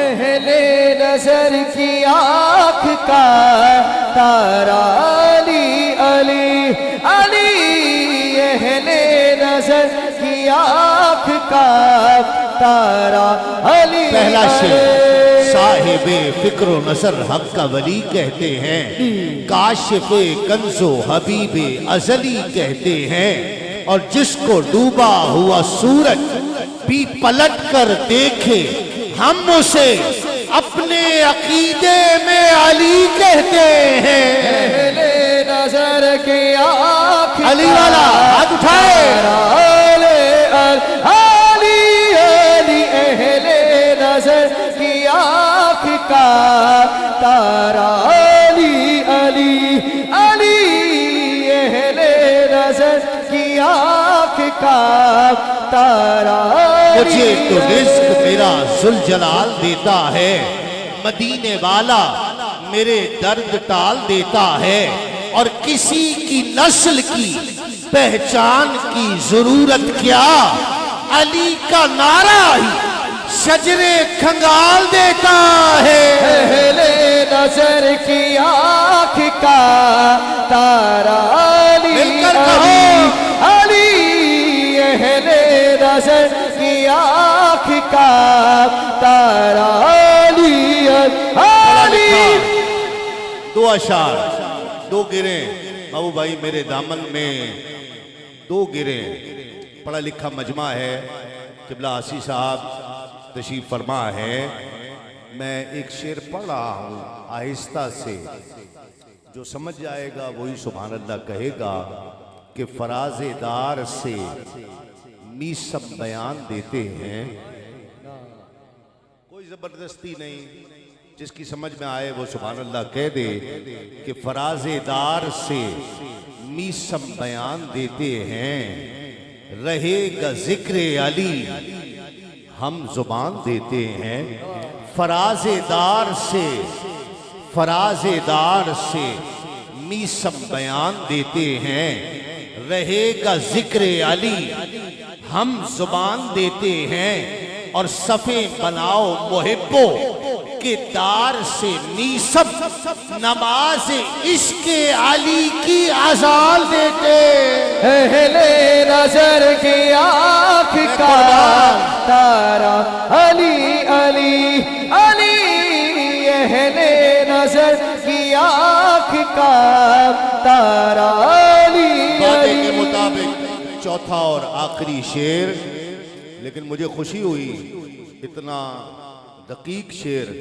اہل نظر کی آنکھ کا تارا علی علی علی، اہل نظر کی آنکھ کا تارا علی علی۔ پہلا شعر صاحب فکر و نظر حق کا ولی کہتے ہیں، کاشف کنز و حبیب ازلی کہتے ہیں، اور جس کو ڈوبا ہوا سورج بھی پلٹ کر دیکھے ہم اسے اپنے عقیدے میں علی کہتے ہیں۔ اہل نظر کی آنکھ علی والا ہاتھ اٹھائے، علی علی، اہل نظر کی آنکھ کا تارا علی علی علی، اہل نظر کی آنکھ کا تارا علی۔ مجھے تو رزق میرا ذوالجلال دیتا ہے، مدینے والا میرے درد ٹال دیتا ہے، اور کسی کی نسل کی پہچان کی ضرورت کیا، علی کا نعرہ ہی شجرے کھنگال دیتا ہے۔ اہل نظر کی آنکھ کا تارا علی مل کر کہو، علی علی، اہل نظر کی آنکھ کا تارا علی علی۔ دو اشعار، دو گریں ابو بھائی میرے دامن میں، دو گریں، پڑھا لکھا مجمع ہے، قبلہ آسی صاحب تشریف فرما ہے۔ میں ایک شعر پڑھ رہا ہوں آہستہ سے، جو سمجھ جائے گا وہی سبحان اللہ کہے گا کہ فراز دار سے میسم بیان دیتے ہیں، کوئی زبردستی نہیں، جس کی سمجھ میں آئے وہ سبحان اللہ کہہ دے کہ فراز دار سے میسم بیان دیتے ہیں، رہے گا ذکر علی ہم زبان دیتے ہیں۔ فراز دار سے میسم بیان دیتے ہیں، رہے گا ذکر علی ہم زبان دیتے ہیں، اور صفیں بناؤ محبو کے دار سے میسم نماز عشق علی کی اذان دیتے۔ اہل نظر کی آنکھ کا تارا علی علی علی، اہل نظر کی آنکھ کا تارا علی وعدے کے علی۔ مطابق چوتھا اور آخری شعر، لیکن مجھے خوشی ہوئی اتنا دقیق شعر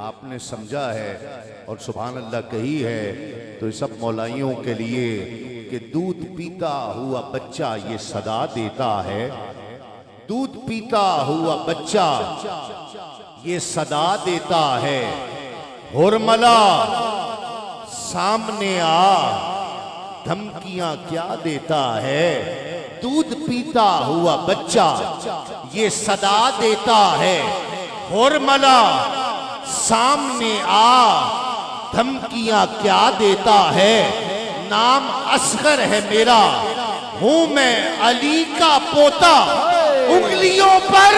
آپ نے سمجھا ہے اور سبحان اللہ کہی ہے، تو سب مولائیوں کے لیے کہ دودھ پیتا ہوا بچہ یہ صدا دیتا ہے، دودھ پیتا ہوا بچہ یہ صدا دیتا ہے، حرملا سامنے آ دھمکیاں کیا دیتا ہے، دودھ پیتا ہوا بچہ یہ صدا دیتا ہے، حرملا سامنے آ دھمکیاں کیا دیتا ہے، نام اصغر ہے میرا ہوں میں علی کا پوتا، انگلیوں پر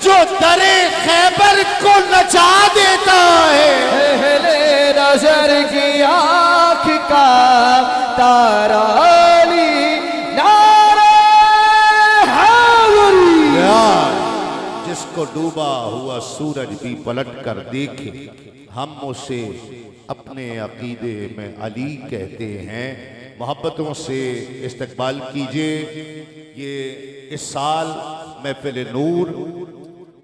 جو در خیبر کو نچا دیتا ہے۔ اہل نظر کی آنکھ کا تارا علی، نعرہ حیدری۔ جس کو ڈوبا ہوا سورج بھی پلٹ کر دیکھے ہم اسے اپنے عقیدے میں علی کہتے ہیں۔ محبتوں سے استقبال کیجئے، یہ اس سال محفل نور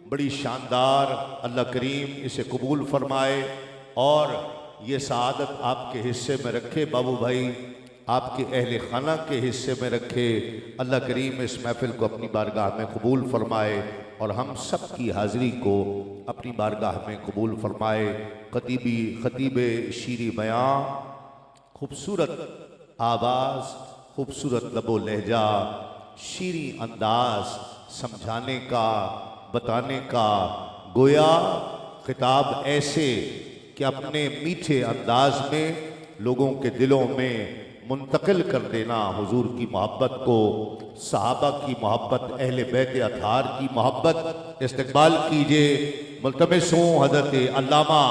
بڑی شاندار، اللہ کریم اسے قبول فرمائے اور یہ سعادت آپ کے حصے میں رکھے، بابو بھائی آپ کے اہل خانہ کے حصے میں رکھے، اللہ کریم اس محفل کو اپنی بارگاہ میں قبول فرمائے اور ہم سب کی حاضری کو اپنی بارگاہ میں قبول فرمائے۔ خطیب شیریں بیاں، خوبصورت آواز، خوبصورت لب و لہجہ، شیریں انداز، سمجھانے کا، بتانے کا، گویا خطاب ایسے کہ اپنے میٹھے انداز میں لوگوں کے دلوں میں منتقل کر دینا حضور کی محبت کو، صحابہ کی محبت، اہل بیت اطہار کی محبت۔ استقبال کیجئے ملتمس ہوں حضرت علامہ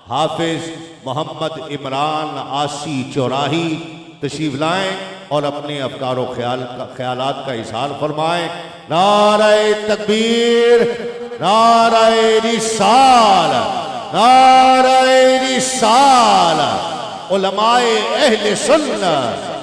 حافظ محمد عمران آسی چوراہی تشریف لائیں اور اپنے افکار و خیالات کا اظہار فرمائیں۔ نعرہ تکبیر، نعرہ رسالت، نعرہ رسالت، علماء اہل سنت